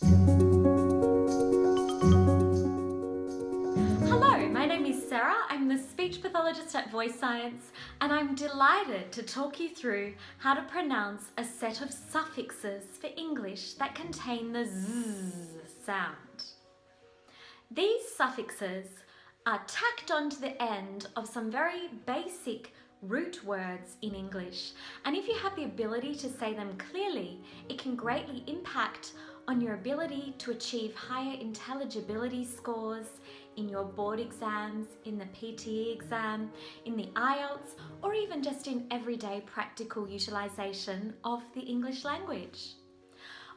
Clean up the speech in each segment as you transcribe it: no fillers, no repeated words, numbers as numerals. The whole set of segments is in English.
Hello, my name is Sarah. I'm the speech pathologist at Voice Science, and I'm delighted to talk you through how to pronounce a set of suffixes for English that contain the Z sound. These suffixes are tacked onto the end of some very basic root words in English, and if you have the ability to say them clearly, it can greatly impact on your ability to achieve higher intelligibility scores in your board exams, in the PTE exam, in the IELTS, or even just in everyday practical utilisation of the English language.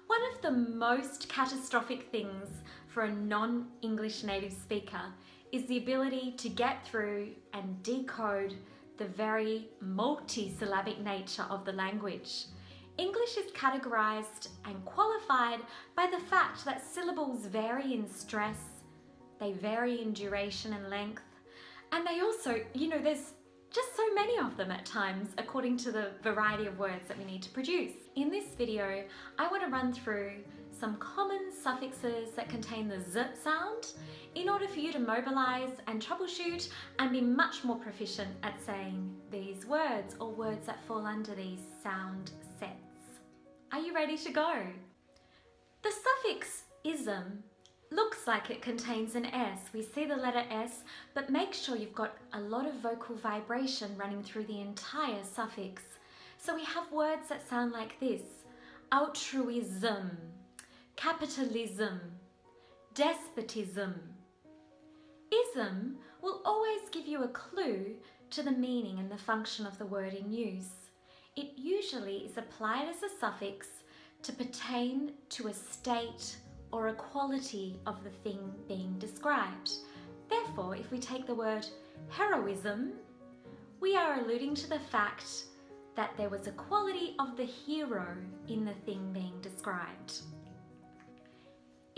One of the most catastrophic things for a non-English native speaker is the ability to get through and decode the very multi-syllabic nature of the language. English is categorised and qualified by the fact that syllables vary in stress, they vary in duration and length, and they also, there's just so many of them at times according to the variety of words that we need to produce. In this video, I want to run through some common suffixes that contain the Z sound in order for you to mobilise and troubleshoot and be much more proficient at saying these words or words that fall under these sound sets. Are you ready to go? The suffix ism looks like it contains an S. We see the letter S, but make sure you've got a lot of vocal vibration running through the entire suffix. So we have words that sound like this: altruism, capitalism, despotism. Ism will always give you a clue to the meaning and the function of the word in use. It usually is applied as a suffix to pertain to a state or a quality of the thing being described. Therefore, if we take the word heroism, we are alluding to the fact that there was a quality of the hero in the thing being described.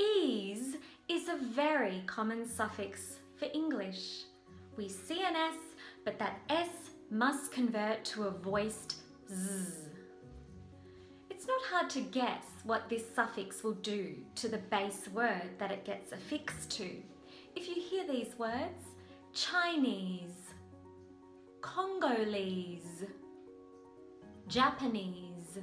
Ease is a very common suffix for English. We see an S, but that S must convert to a voiced Z. It's not hard to guess what this suffix will do to the base word that it gets affixed to. If you hear these words: Chinese, Congolese, Japanese,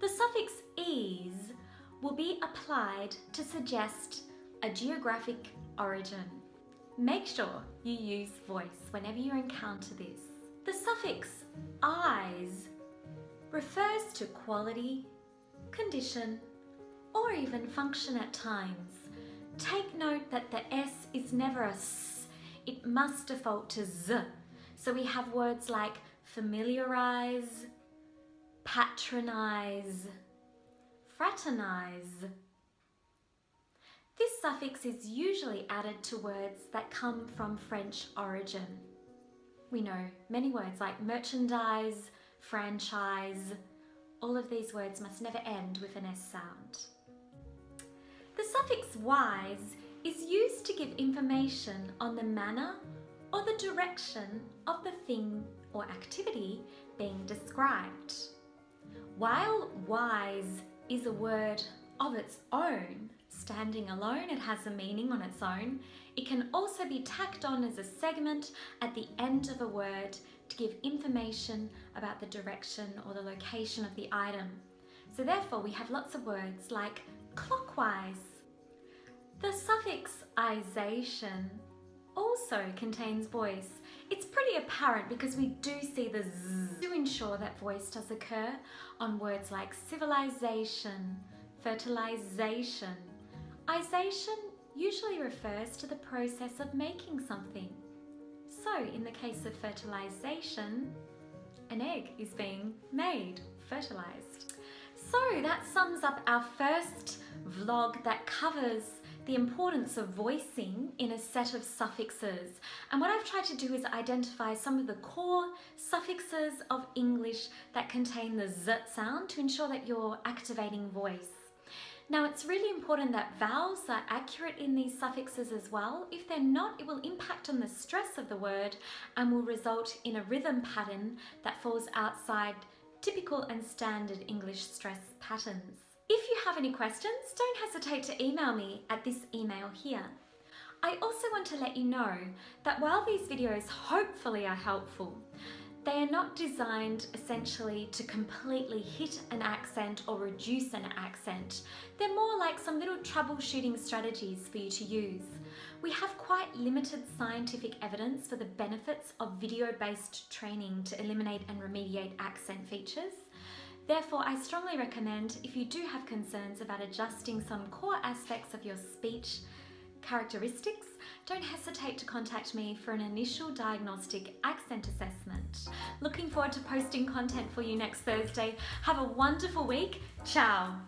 the suffix "ese" will be applied to suggest a geographic origin. Make sure you use voice whenever you encounter this. The suffix "eyes" refers to quality, condition, or even function at times. Take note that the S is never a S, it must default to Z. So we have words like familiarise, patronise, fraternize. This suffix is usually added to words that come from French origin. We know many words like merchandise, franchise. All of these words must never end with an S sound. The suffix wise is used to give information on the manner or the direction of the thing or activity being described. While wise is a word of its own, standing alone, it has a meaning on its own, it can also be tacked on as a segment at the end of a word to give information about the direction or the location of the item. So therefore we have lots of words like clockwise. The suffix isation also contains voice. It's pretty apparent because we do see the Z to ensure that voice does occur on words like civilization, fertilization. Isation usually refers to the process of making something. So in the case of fertilization, an egg is being made, fertilized. So that sums up our first vlog that covers the importance of voicing in a set of suffixes. And what I've tried to do is identify some of the core suffixes of English that contain the Z sound to ensure that you're activating voice. Now it's really important that vowels are accurate in these suffixes as well. If they're not, it will impact on the stress of the word and will result in a rhythm pattern that falls outside typical and standard English stress patterns. If you have any questions, don't hesitate to email me at this email here. I also want to let you know that while these videos hopefully are helpful, they are not designed essentially to completely hit an accent or reduce an accent. They're more like some little troubleshooting strategies for you to use. We have quite limited scientific evidence for the benefits of video-based training to eliminate and remediate accent features. Therefore, I strongly recommend, if you do have concerns about adjusting some core aspects of your speech characteristics, don't hesitate to contact me for an initial diagnostic accent assessment. Looking forward to posting content for you next Thursday. Have a wonderful week. Ciao.